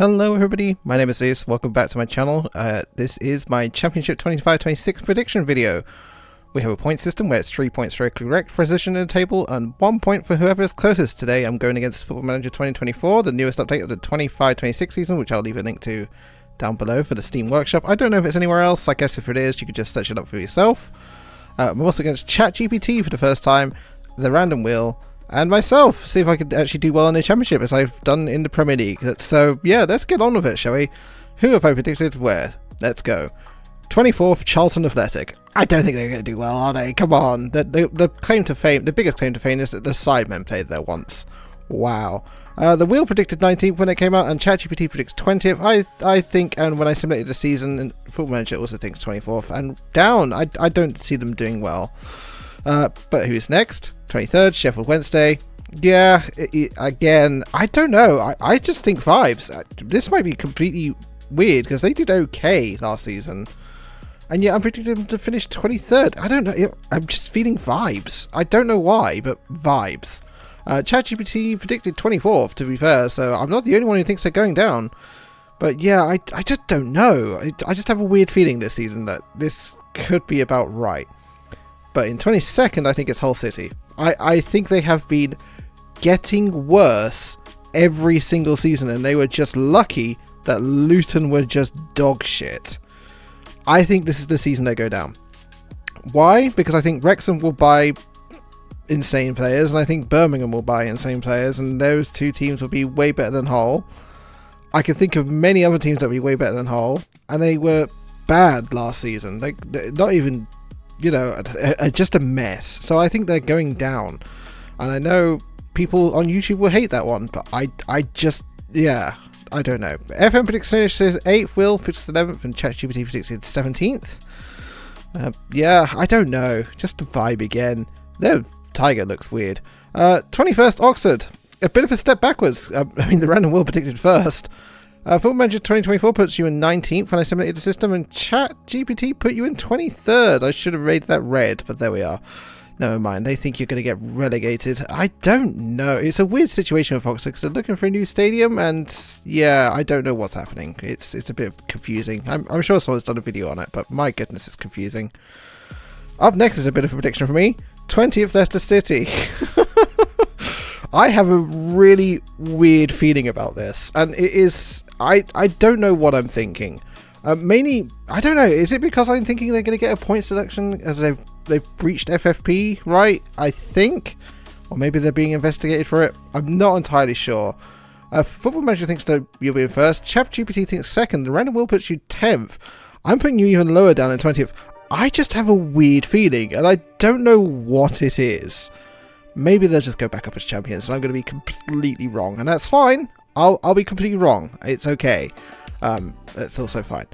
Hello everybody, my name is Zeus, welcome back to my channel. This is my Championship 25-26 prediction video. We have a point system where it's 3 points for a correct position in the table and 1 point for whoever is closest. Today I'm going against Football Manager 2024, the newest update of the 25-26 season, which I'll leave a link to down below for the Steam Workshop. I don't know if it's anywhere else. I guess if it is, you could just search it up for yourself. I'm also against Chat GPT for the first time, the random wheel, and myself, see if I could actually do well in the Championship as I've done in the Premier League. So yeah, let's get on with it, shall we? Who have I predicted where? Let's go. 24th, Charlton Athletic. I don't think they're going to do well, are they? Come on. The claim to fame, the biggest claim to fame is that the Sidemen played there once. Wow. The wheel predicted 19th when it came out, and ChatGPT predicts 20th. I think, and when I simulated the season, and Football Manager also thinks 24th, and down. I don't see them doing well. But who's next? 23rd, Sheffield Wednesday. Yeah, again, I don't know. I just think vibes. This might be completely weird because they did okay last season. And yet I'm predicting them to finish 23rd. I don't know. I'm just feeling vibes. I don't know why, but vibes. ChatGPT predicted 24th, to be fair, so I'm not the only one who thinks they're going down. But yeah, I just don't know. I just have a weird feeling this season that this could be about right. But in 22nd, I think it's Hull City. I think they have been getting worse every single season, and they were just lucky that Luton were just dog shit. I think this is the season they go down. Why? Because I think Wrexham will buy insane players, and I think Birmingham will buy insane players, and those two teams will be way better than Hull. I can think of many other teams that will be way better than Hull, and they were bad last season. They're not even... just a mess. So I think they're going down. And I know people on YouTube will hate that one, but I don't know. FM predicts says 8th, Will predicts 11th, and ChatGPT predicts 17th. Yeah, I don't know. Just a vibe again. Their Tiger looks weird. 21st, Oxford. A bit of a step backwards. The random Will predicted first. Football Manager 2024 puts you in 19th when I simulated the system, and ChatGPT put you in 23rd. I should have rated that red, but there we are. Never mind, they think you're going to get relegated. I don't know. It's a weird situation with Oxford because they're looking for a new stadium, and yeah, I don't know what's happening. It's a bit confusing. I'm sure someone's done a video on it, but my goodness, it's confusing. Up next is a bit of a prediction for me. 20th, Leicester City. I have a really weird feeling about this, and it is... I don't know what I'm thinking. Mainly, I don't know, is it because I'm thinking they're going to get a point selection as they've breached FFP, right? I think? Or maybe they're being investigated for it. I'm not entirely sure. Football Manager thinks that you'll be in first. ChatGPT thinks second. The random will puts you 10th. I'm putting you even lower down in 20th. I just have a weird feeling, and I don't know what it is. Maybe they'll just go back up as champions, and I'm going to be completely wrong, and that's fine. I'll be completely wrong. It's okay. It's also fine.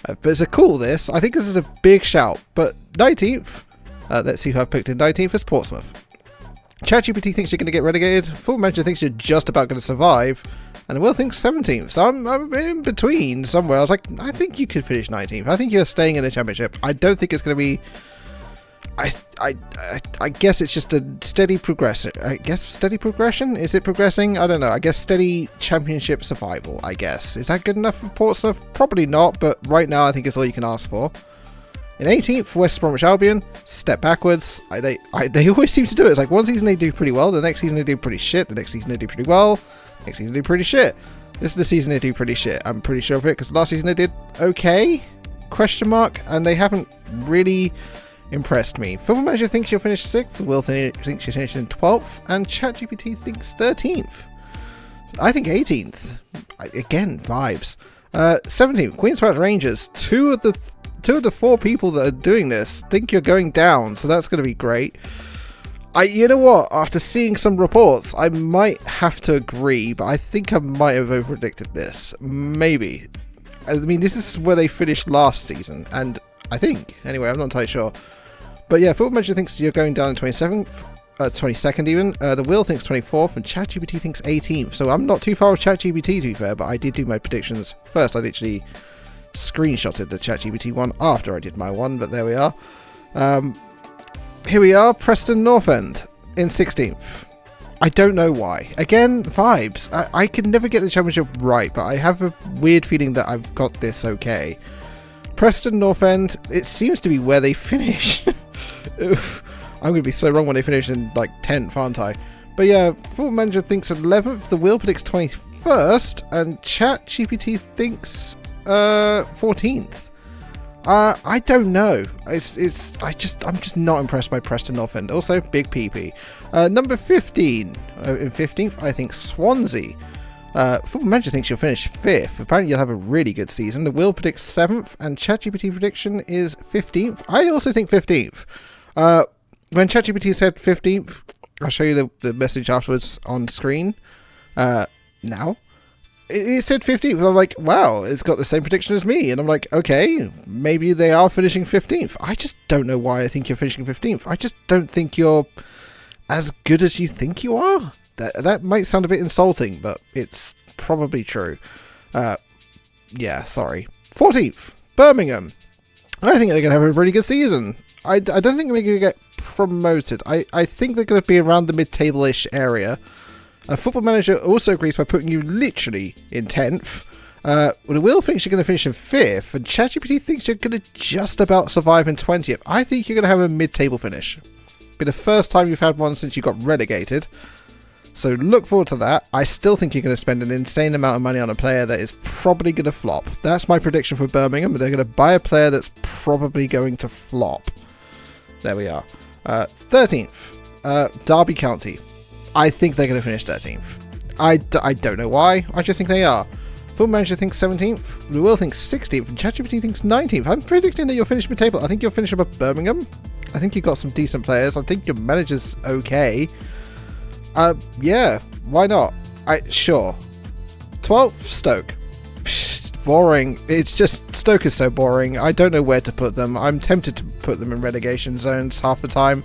But it's a cool this. I think this is a big shout. But 19th. Let's see who I've picked in 19th is Portsmouth. ChatGPT thinks you're going to get relegated. Football Manager thinks you're just about going to survive. And Will thinks 17th. So I'm in between somewhere. I was like, I think you could finish 19th. I think you're staying in the Championship. I don't think it's going to be... I guess it's just a steady progression. I guess steady progression? Is it progressing? I don't know. I guess steady Championship survival, I guess. Is that good enough for Portsmouth? Probably not, but right now I think it's all you can ask for. In 18th, West Bromwich Albion. Step backwards. They always seem to do it. It's like one season they do pretty well, the next season they do pretty shit, the next season they do pretty well, next season they do pretty shit. This is the season they do pretty shit. I'm pretty sure of it, because last season they did okay? Question mark? And they haven't really... impressed me. Football Manager thinks you'll finish 6th, Will thinks you'll finish in 12th, and ChatGPT thinks 13th. I think 18th. Again, vibes. 17th, Queen's Park Rangers. Two of the 4 people that are doing this think you're going down, so that's going to be great. You know what? After seeing some reports, I might have to agree, but I think I might have over-predicted this. Maybe. This is where they finished last season, and I think. Anyway, I'm not entirely sure. But yeah, Football Manager thinks you're going down in 27th, 22nd even. The Will thinks 24th, and ChatGPT thinks 18th. So I'm not too far with ChatGPT, to be fair, but I did do my predictions. First, I literally screenshotted the ChatGPT one after I did my one, but there we are. Here we are, Preston North End in 16th. I don't know why. Again, vibes. I can never get the championship right, but I have a weird feeling that I've got this okay. Preston North End, it seems to be where they finish. Oof. I'm going to be so wrong when they finish in like 10th, aren't I? But yeah, Football Manager thinks 11th, The Wheel predicts 21st, and Chat GPT thinks 14th. I don't know. I'm just not impressed by Preston North End. Also, big PP. Number 15. In 15th, I think Swansea. Football Manager thinks you'll finish 5th. Apparently, you'll have a really good season. The Wheel predicts 7th, and ChatGPT prediction is 15th. I also think 15th. When ChatGPT said 15th, I'll show you the message afterwards on screen. Now. It said 15th. I'm like, wow, it's got the same prediction as me. And I'm like, okay, maybe they are finishing 15th. I just don't know why I think you're finishing 15th. I just don't think you're as good as you think you are. That might sound a bit insulting, but it's probably true. Yeah, sorry. 14th, Birmingham. I think they're going to have a really good season. I don't think they're going to get promoted. I think they're going to be around the mid-table-ish area. Football Manager also agrees by putting you literally in 10th. The Wheel thinks you're going to finish in 5th, and ChatGPT thinks you're going to just about survive in 20th. I think you're going to have a mid-table finish. Be the first time you've had one since you got relegated. So look forward to that. I still think you're going to spend an insane amount of money on a player that is probably going to flop. That's my prediction for Birmingham. They're going to buy a player that's probably going to flop. There we are. 13th, Derby County. I think they're going to finish 13th. I don't know why. I just think they are. Football Manager thinks 17th. The Will thinks 16th. And ChatGPT thinks 19th. I'm predicting that you'll finish mid-table. I think you'll finish above Birmingham. I think you've got some decent players. I think your manager's okay. Yeah, why not? Sure. 12th, Stoke. Psh, boring. It's just, Stoke is so boring. I don't know where to put them. I'm tempted to put them in relegation zones half the time.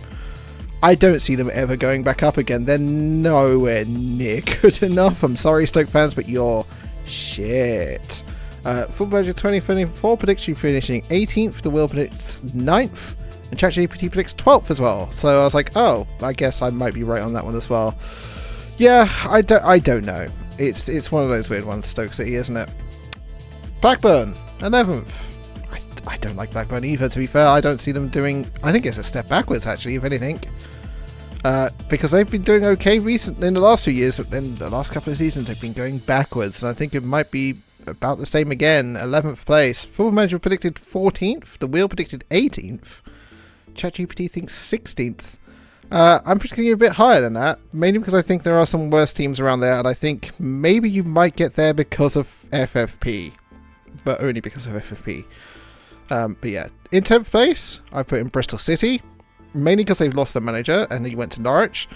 I don't see them ever going back up again. They're nowhere near good enough. I'm sorry, Stoke fans, but you're shit. Football Manager 2024 predicts you finishing 18th. The Will predicts 9th. And ChatGPT predicts 12th as well. So I was like, oh, I guess I might be right on that one as well. Yeah, I don't know. It's one of those weird ones, Stoke City, isn't it? Blackburn, 11th. I don't like Blackburn either, to be fair. I don't see them doing... I think it's a step backwards, actually, if anything. Because they've been doing okay recently in the last few years, but then the last couple of seasons they've been going backwards. And I think it might be about the same again. 11th place. Football Manager predicted 14th. The Wheel predicted 18th. ChatGPT thinks 16th. I'm predicting a bit higher than that, mainly because I think there are some worse teams around there, and I think maybe you might get there because of FFP. But only because of FFP. But yeah, in 10th place, I've put in Bristol City, mainly because they've lost their manager and he went to Norwich,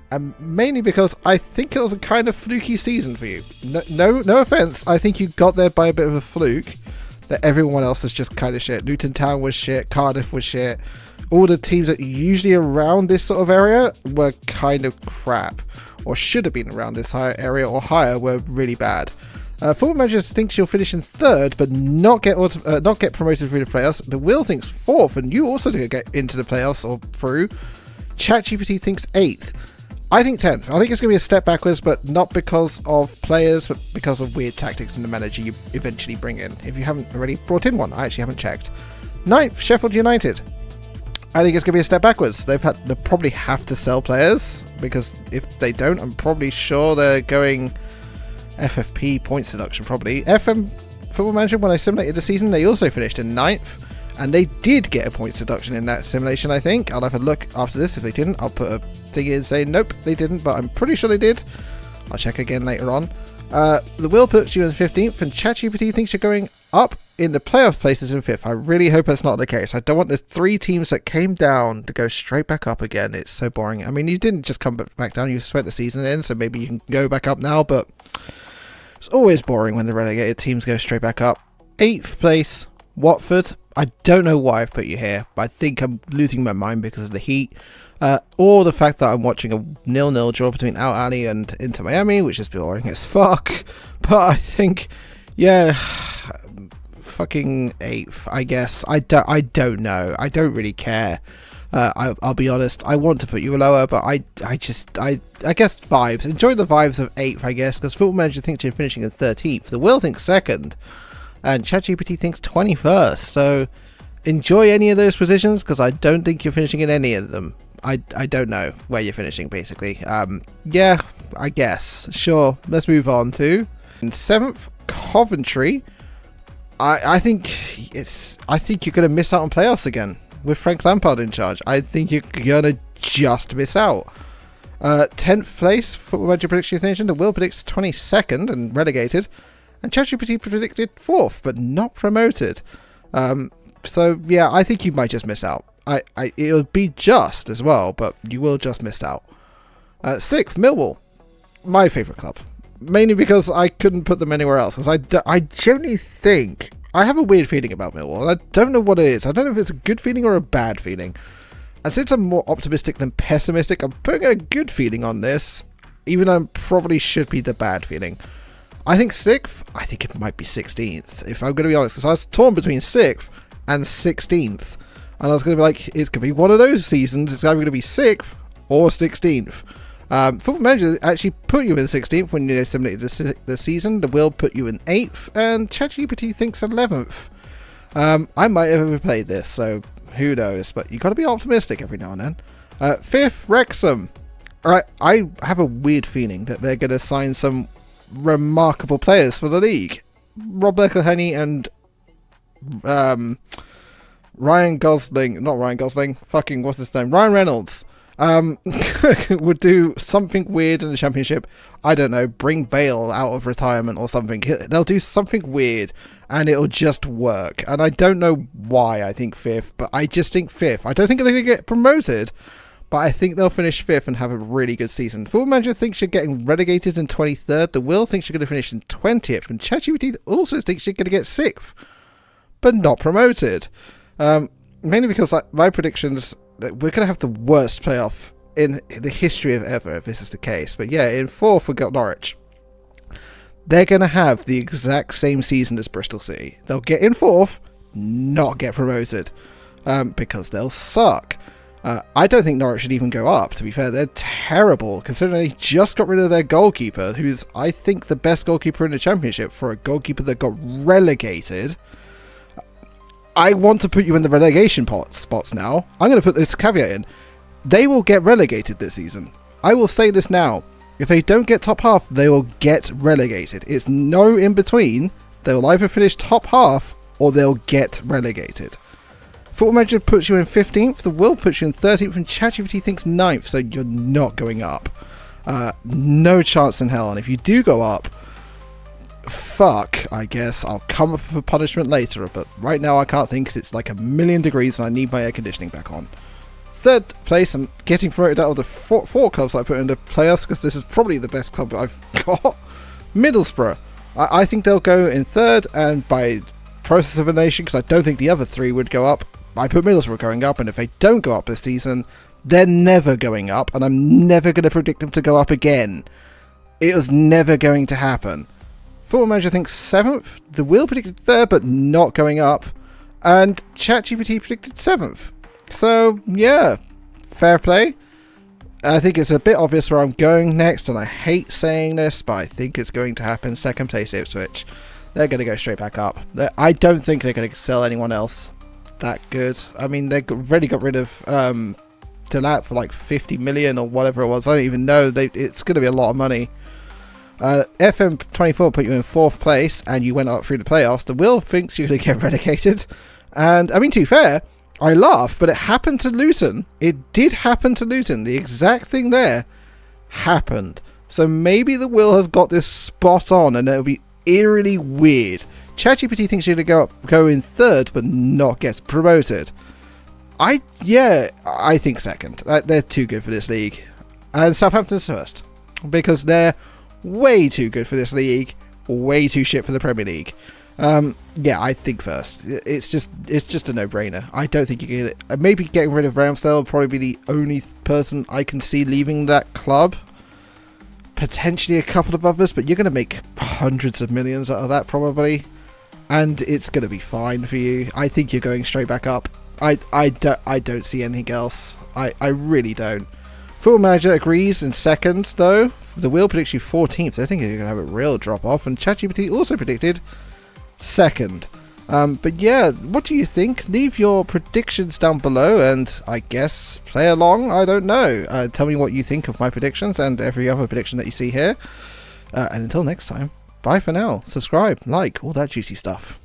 and mainly because I think it was a kind of fluky season for you. No offense, I think you got there by a bit of a fluke, that everyone else is just kind of shit. Luton Town was shit, Cardiff was shit, all the teams that are usually around this sort of area were kind of crap, or should have been around this higher area or higher, were really bad. Football Manager thinks you'll finish in 3rd, but not get promoted through the playoffs. The Will thinks 4th, and you also didn't get into the playoffs or through. ChatGPT thinks 8th. I think 10th. I think it's going to be a step backwards, but not because of players, but because of weird tactics in the manager you eventually bring in. If you haven't already brought in one, I actually haven't checked. 9th, Sheffield United. I think it's going to be a step backwards. They'll probably have to sell players, because if they don't, I'm probably sure they're going... FFP points deduction probably. FM Football Manager, when I simulated the season, they also finished in 9th, and they did get a points deduction in that simulation, I think. I'll have a look after this. If they didn't, I'll put a thing in saying nope, they didn't, but I'm pretty sure they did. I'll check again later on. The Will puts you in 15th, and ChatGPT thinks you're going up in the playoff places in 5th. I really hope that's not the case. I don't want the 3 teams that came down to go straight back up again. It's so boring. I mean, you didn't just come back down, you spent the season in, so maybe you can go back up now, but... it's always boring when the relegated teams go straight back up. 8th place, Watford. I don't know why I've put you here, but I think I'm losing my mind because of the heat. Or the fact that I'm watching a 0-0 draw between Al Ahly and Inter Miami, which is boring as fuck. But I think, yeah, fucking 8th, I guess. I don't know. I don't really care. I'll be honest, I want to put you lower, but I guess vibes. Enjoy the vibes of 8th, I guess, because Football Manager thinks you're finishing in 13th. The Will thinks 2nd, and Chat GPT thinks 21st. So enjoy any of those positions, because I don't think you're finishing in any of them. I don't know where you're finishing, basically. Yeah, I guess. Sure, let's move on to in 7th, Coventry. I think you're going to miss out on playoffs again with Frank Lampard in charge. I think you're going to just miss out. 10th place, Football Manager Prediction Nation. The Will predicts 22nd and relegated. And ChatGPT predicted 4th, but not promoted. So, yeah, I think you might just miss out. It'll be just as well, but you will just miss out. 6th, Millwall. My favourite club. Mainly because I couldn't put them anywhere else. Because I generally think... I have a weird feeling about Millwall, and I don't know what it is. I don't know if it's a good feeling or a bad feeling. And since I'm more optimistic than pessimistic, I'm putting a good feeling on this, even though it probably should be the bad feeling. I think 6th, I think it might be 16th, if I'm going to be honest, because I was torn between 6th and 16th. And I was going to be like, it's going to be one of those seasons, it's either going to be 6th or 16th. Football Manager actually put you in 16th when you simulated the season. The Will put you in 8th, and ChatGPT thinks 11th. I might have replayed this, so who knows, but you got to be optimistic every now and then. 5th, Wrexham. I have a weird feeling that they're going to sign some remarkable players for the league. Rob McElhenney and Ryan Reynolds would do something weird in the Championship. I don't know, bring Bale out of retirement or something. They'll do something weird and it'll just work. And I don't know why I think 5th, but I just think 5th. I don't think they're going to get promoted, but I think they'll finish 5th and have a really good season. Football Manager thinks you're getting relegated in 23rd. The Will thinks you're going to finish in 20th. And ChatGPT also thinks you're going to get 6th, but not promoted. Mainly because my predictions... we're going to have the worst playoff in the history of ever if this is the case. But yeah, in 4th, we've got Norwich. They're going to have the exact same season as Bristol City. They'll get in 4th, not get promoted, because they'll suck. I don't think Norwich should even go up, to be fair. They're terrible, considering they just got rid of their goalkeeper, who's, I think, the best goalkeeper in the Championship for a goalkeeper that got relegated. I want to put you in the relegation spots now. I'm going to put this caveat in. They will get relegated this season. I will say this now. If they don't get top half, they will get relegated. It's no in between. They will either finish top half or they'll get relegated. Football Manager puts you in 15th. The Will puts you in 13th. And ChatGPT thinks 9th. So you're not going up. No chance in hell. And if you do go up, fuck, I guess I'll come up with a punishment later, but right now I can't think because it's like 1,000,000 degrees and I need my air conditioning back on. 3rd place and getting promoted out of the four clubs I put into playoffs, because this is probably the best club I've got. Middlesbrough. I think they'll go in 3rd, and by process of elimination, because I don't think the other 3 would go up, I put Middlesbrough going up, and if they don't go up this season, they're never going up, and I'm never going to predict them to go up again. It was never going to happen. Football Manager thinks 7th. The Will predicted 3rd, but not going up. And ChatGPT predicted 7th. So, yeah, fair play. I think it's a bit obvious where I'm going next, and I hate saying this, but I think it's going to happen. 2nd place, Ipswich. They're going to go straight back up. I don't think they're going to sell anyone else that good. I mean, they've already got rid of Delat for like 50 million or whatever it was. I don't even know. It's going to be a lot of money. FM24 put you in 4th place and you went up through the playoffs. The Will thinks you're going to get relegated. And, I mean, to be fair, I laugh, but it happened to Luton. It did happen to Luton. The exact thing there happened. So maybe the Will has got this spot on and it'll be eerily weird. ChatGPT thinks you're going to go in 3rd but not get promoted. I think 2nd. They're too good for this league. And Southampton's 1st. Because they're way too good for this league, way too shit for the Premier League. Yeah, I think 1st. It's just a no-brainer. I don't think you can get it. Maybe getting rid of Ramsdale will probably be the only person I can see leaving that club. Potentially a couple of others, but you're going to make hundreds of millions out of that probably. And it's going to be fine for you. I think you're going straight back up. I don't see anything else. I really don't. Football Manager agrees in second, though. The Wheel predicts you 14th. I think you're going to have a real drop-off. And Chat GPT also predicted second. But yeah, what do you think? Leave your predictions down below and I guess play along. I don't know. Tell me what you think of my predictions and every other prediction that you see here. And until next time, bye for now. Subscribe, like, all that juicy stuff.